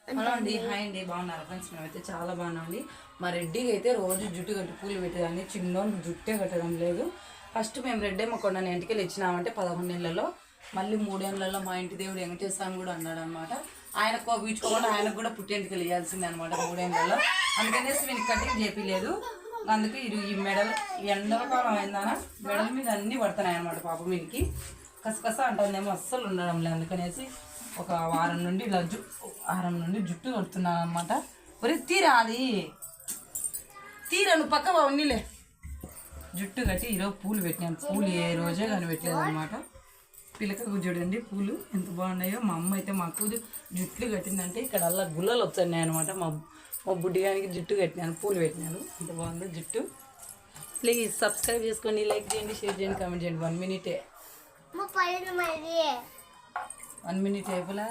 Hello అండి, hi అండి, బాగున్నారు ఫ్రెండ్స్? మేమైతే చాలా బాగున్నామండి. మా రెడ్డికి అయితే రోజు జుట్టు కట్టి పూలు పెట్టేదాన్ని, చిన్నోళ్ళు జుట్టే కట్టడం లేదు. ఫస్ట్ మేము రెడ్డేమ్మ కొండని ఇంటికి ఇచ్చినామంటే 11 నెలల్లో, మళ్ళీ 3 ఏళ్ళలో మా ఇంటి దేవుడు వెంకటేశ్వర కూడా అన్నాడు అనమాట. ఆయన కోపించుకోకుండా ఆయనకు కూడా పుట్టేంటికి ఇవ్వాల్సిందే అనమాట 3 ఏళ్ళలో. అందుకనేసి వీనికి కటింగ్ చేపిలేదు. అందుకే ఈ మెడలు ఎండాకాలం అయిందానా మెడల మీద అన్నీ పడుతున్నాయి అనమాట. పాపం వీనికి కసకస అంటుందేమో అస్సలు ఉండడం లేదు. అందుకనేసి ఒక వారం నుండి జుట్టు కడుతున్నాను అనమాట. ఒరే తీరా అది నువ్వు పక్క ఉన్నీలే. జుట్టు కట్టి ఈరోజు పూలు పెట్టినాను. పూలు ఏ రోజే కానీ పెట్టలేదు అనమాట. పిల్లకకు చూడండి పూలు ఎంత బాగున్నాయో. మా అమ్మ అయితే మాకు జుట్లు కట్టిందంటే ఇక్కడ అలా గుల్లలు వచ్చాయి అనమాట. మా బుడ్డిగానికి జుట్టు కట్టినాను, పూలు పెట్టినాను. ఎంత బాగుందో జుట్టు. ప్లీజ్ సబ్స్క్రైబ్ చేసుకోండి, లైక్ చేయండి, షేర్ చేయండి, కామెంట్ చేయండి. 1 మినిటే 1 మినిట్ అయిపోలే.